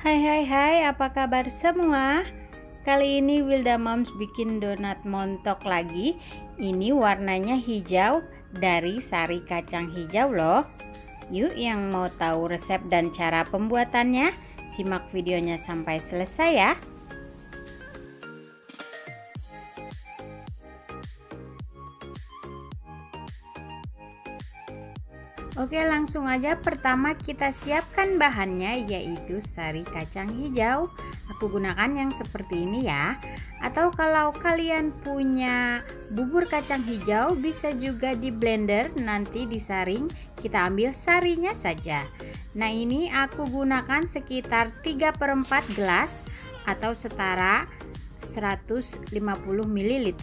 Hai hai hai, apa kabar semua? Kali ini Wilda Moms bikin donat montok lagi. Ini warnanya hijau dari sari kacang hijau loh. Yuk yang mau tahu resep dan cara pembuatannya, simak videonya sampai selesai ya. Oke, langsung aja. Pertama kita siapkan bahannya, yaitu sari kacang hijau. Aku gunakan yang seperti ini ya. Atau kalau kalian punya bubur kacang hijau, bisa juga di blender, nanti disaring. Kita ambil sarinya saja. Nah, ini aku gunakan sekitar 3/4 gelas atau setara 150 ml.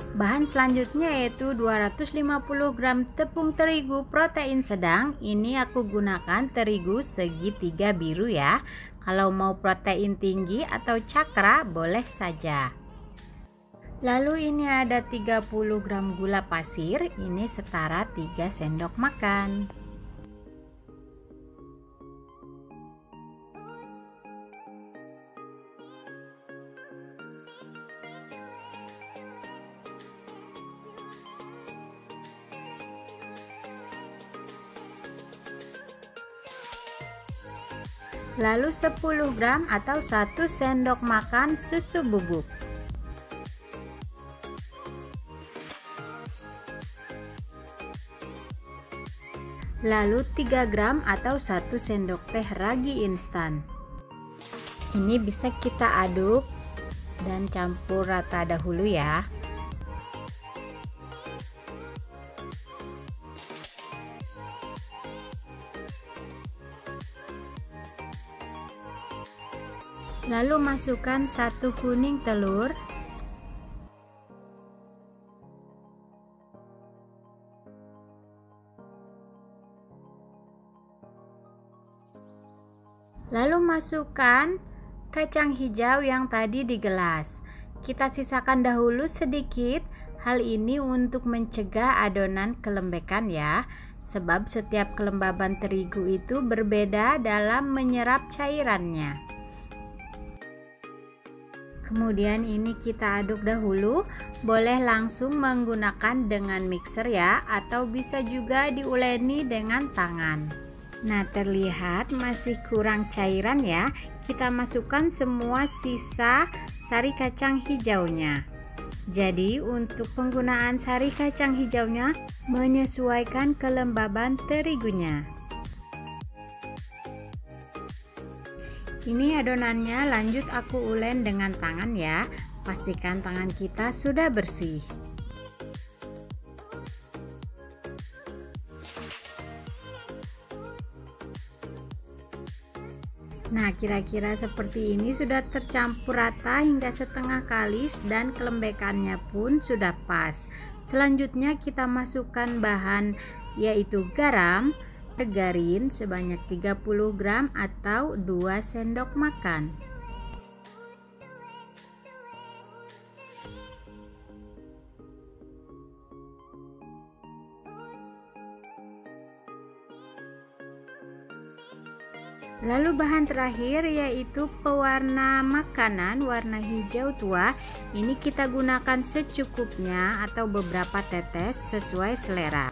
Bahan selanjutnya yaitu 250 gram tepung terigu protein sedang. Ini aku gunakan terigu segitiga biru ya. Kalau mau protein tinggi atau cakra boleh saja. Lalu ini ada 30 gram gula pasir. Ini setara 3 sendok makan. Lalu 10 gram atau 1 sendok makan susu bubuk. Lalu 3 gram atau 1 sendok teh ragi instan. Ini bisa kita aduk dan campur rata dahulu ya. Lalu masukkan 1 kuning telur, lalu masukkan kacang hijau yang tadi di gelas. Kita sisakan dahulu sedikit, hal ini untuk mencegah adonan kelembekan ya, sebab setiap kelembaban terigu itu berbeda dalam menyerap cairannya. Kemudian ini kita aduk dahulu, boleh langsung menggunakan dengan mixer ya, atau bisa juga diuleni dengan tangan. Nah, terlihat masih kurang cairan ya. Kita masukkan semua sisa sari kacang hijaunya. Jadi untuk penggunaan sari kacang hijaunya menyesuaikan kelembaban terigunya. Ini adonannya lanjut aku ulen dengan tangan ya. Pastikan tangan kita sudah bersih. Nah, kira-kira seperti ini sudah tercampur rata hingga setengah kalis dan kelembekannya pun sudah pas. Selanjutnya kita masukkan bahan yaitu garam, margarin sebanyak 30 gram atau 2 sendok makan. Lalu bahan terakhir yaitu pewarna makanan warna hijau tua. Ini kita gunakan secukupnya atau beberapa tetes sesuai selera.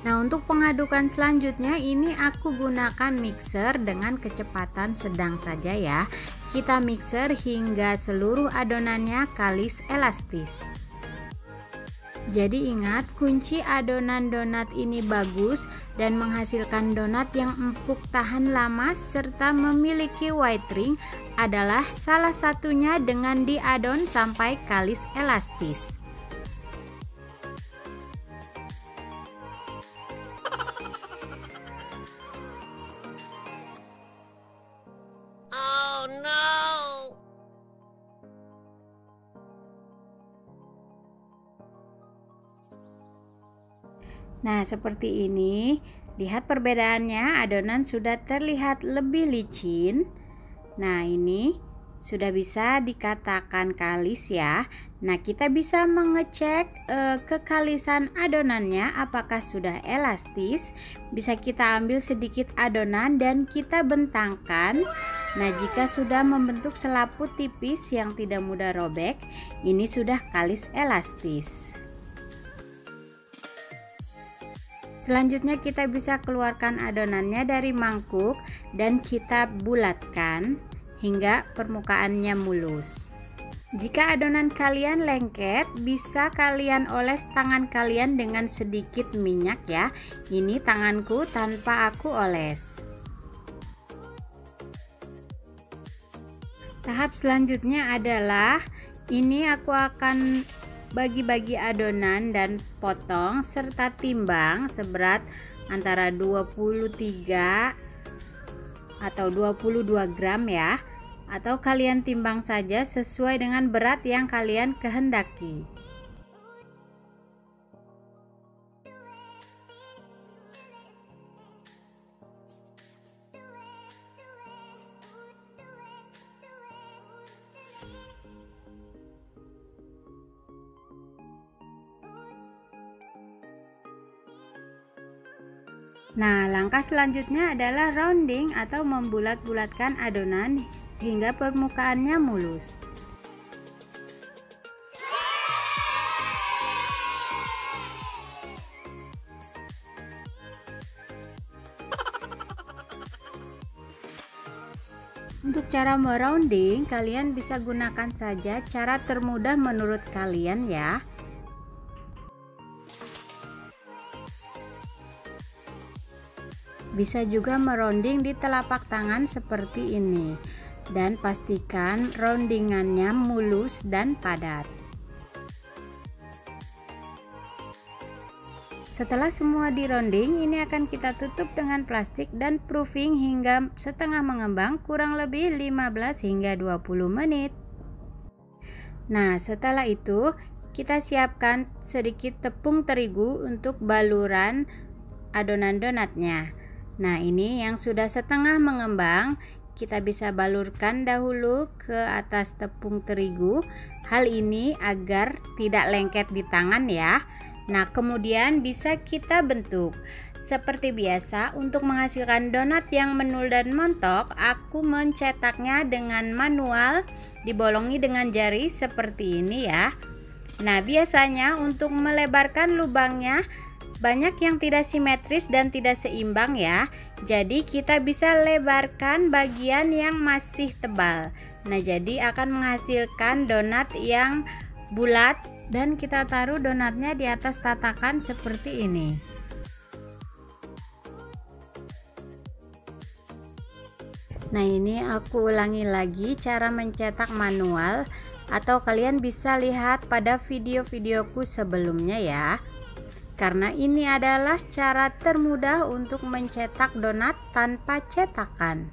Nah, untuk pengadukan selanjutnya ini aku gunakan mixer dengan kecepatan sedang saja ya. Kita mixer hingga seluruh adonannya kalis elastis. Jadi ingat, kunci adonan donat ini bagus dan menghasilkan donat yang empuk tahan lama serta memiliki white ring adalah salah satunya dengan diadon sampai kalis elastis. Nah, seperti ini. Lihat perbedaannya, adonan sudah terlihat lebih licin. Nah, ini sudah bisa dikatakan kalis ya. Nah, kita bisa mengecek kekalisan adonannya apakah sudah elastis. Bisa kita ambil sedikit adonan dan kita bentangkan. Nah, jika sudah membentuk selaput tipis yang tidak mudah robek, ini sudah kalis elastis. Selanjutnya kita bisa keluarkan adonannya dari mangkuk dan kita bulatkan hingga permukaannya mulus. Jika adonan kalian lengket, bisa kalian oles tangan kalian dengan sedikit minyak ya. Ini tanganku tanpa aku oles. Tahap selanjutnya adalah ini aku akan bagi-bagi adonan dan potong serta timbang seberat antara 23 atau 22 gram ya, atau kalian timbang saja sesuai dengan berat yang kalian kehendaki. Nah, langkah selanjutnya adalah rounding atau membulat-bulatkan adonan hingga permukaannya mulus. Untuk cara merounding, kalian bisa gunakan saja cara termudah menurut kalian ya. Bisa juga merounding di telapak tangan seperti ini, dan pastikan roundingannya mulus dan padat. Setelah semua di rounding, ini akan kita tutup dengan plastik dan proofing hingga setengah mengembang kurang lebih 15 hingga 20 menit. Nah, setelah itu kita siapkan sedikit tepung terigu untuk baluran adonan donatnya. Nah, ini yang sudah setengah mengembang, kita bisa balurkan dahulu ke atas tepung terigu. Hal ini agar tidak lengket di tangan ya. Nah, kemudian bisa kita bentuk. Seperti biasa, untuk menghasilkan donat yang menul dan montok, aku mencetaknya dengan manual, dibolongi dengan jari seperti ini ya. Nah, biasanya untuk melebarkan lubangnya banyak yang tidak simetris dan tidak seimbang ya. Jadi kita bisa lebarkan bagian yang masih tebal. Nah, jadi akan menghasilkan donat yang bulat dan kita taruh donatnya di atas tatakan seperti ini. Nah, ini aku ulangi lagi cara mencetak manual, atau kalian bisa lihat pada video-videoku sebelumnya ya. Karena ini adalah cara termudah untuk mencetak donat tanpa cetakan.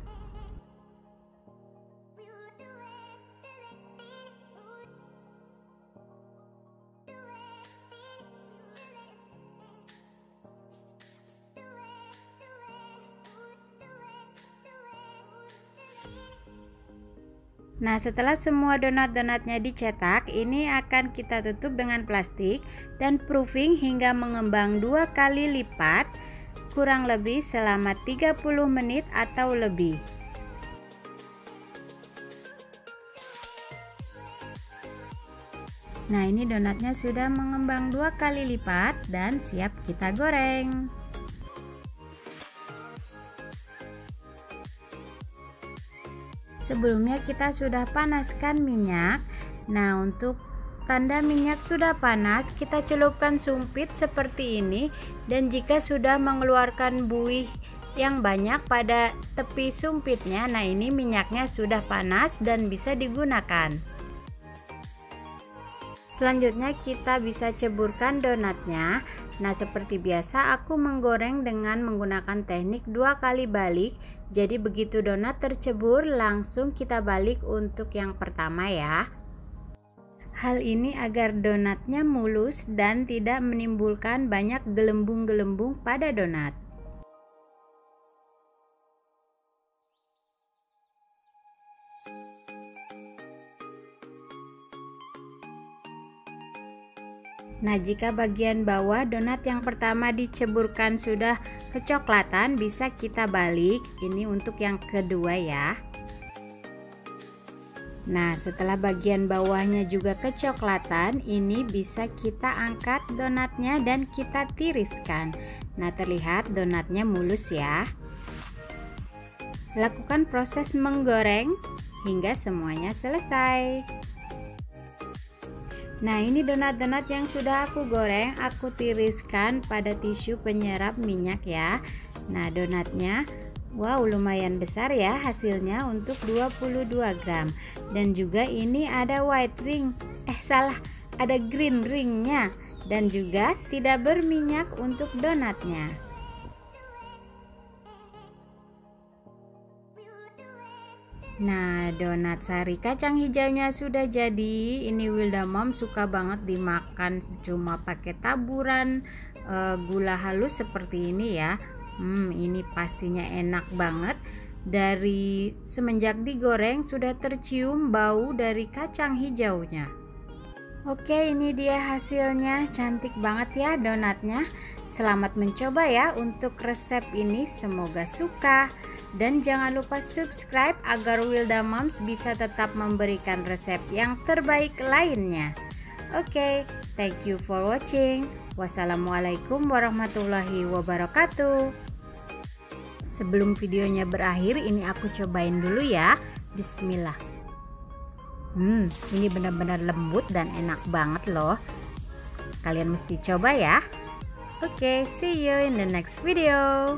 Nah, setelah semua donat-donatnya dicetak, ini akan kita tutup dengan plastik dan proofing hingga mengembang 2 kali lipat, kurang lebih selama 30 menit atau lebih. Nah, ini donatnya sudah mengembang 2 kali lipat dan siap kita goreng. Sebelumnya kita sudah panaskan minyak. Nah, untuk tanda minyak sudah panas, kita celupkan sumpit seperti ini, dan jika sudah mengeluarkan buih yang banyak pada tepi sumpitnya, nah ini minyaknya sudah panas dan bisa digunakan. Selanjutnya kita bisa ceburkan donatnya. Nah, seperti biasa aku menggoreng dengan menggunakan teknik 2 kali balik. Jadi begitu donat tercebur, langsung kita balik untuk yang pertama ya. Hal ini agar donatnya mulus dan tidak menimbulkan banyak gelembung-gelembung pada donat. Nah, jika bagian bawah donat yang pertama diceburkan sudah kecoklatan, bisa kita balik. Ini untuk yang kedua ya. Nah, setelah bagian bawahnya juga kecoklatan, ini bisa kita angkat donatnya dan kita tiriskan. Nah, terlihat donatnya mulus ya. Lakukan proses menggoreng hingga semuanya selesai. Nah, ini donat-donat yang sudah aku goreng, aku tiriskan pada tisu penyerap minyak ya. Nah, donatnya wow, lumayan besar ya hasilnya untuk 22 gram. Dan juga ini ada white ring. Ada green ringnya. Dan juga tidak berminyak untuk donatnya. Nah, donat sari kacang hijaunya sudah jadi. Ini Wilda Mom suka banget dimakan cuma pakai taburan gula halus seperti ini ya. Ini pastinya enak banget. Dari semenjak digoreng sudah tercium bau dari kacang hijaunya. Oke, ini dia hasilnya. Cantik banget ya donatnya. Selamat mencoba ya untuk resep ini. Semoga suka. Dan jangan lupa subscribe agar Wilda Moms bisa tetap memberikan resep yang terbaik lainnya. Oke, thank you for watching. Wassalamualaikum warahmatullahi wabarakatuh. Sebelum videonya berakhir, ini aku cobain dulu ya. Bismillah. Ini benar-benar lembut dan enak banget loh. Kalian mesti coba ya. Oke, see you in the next video.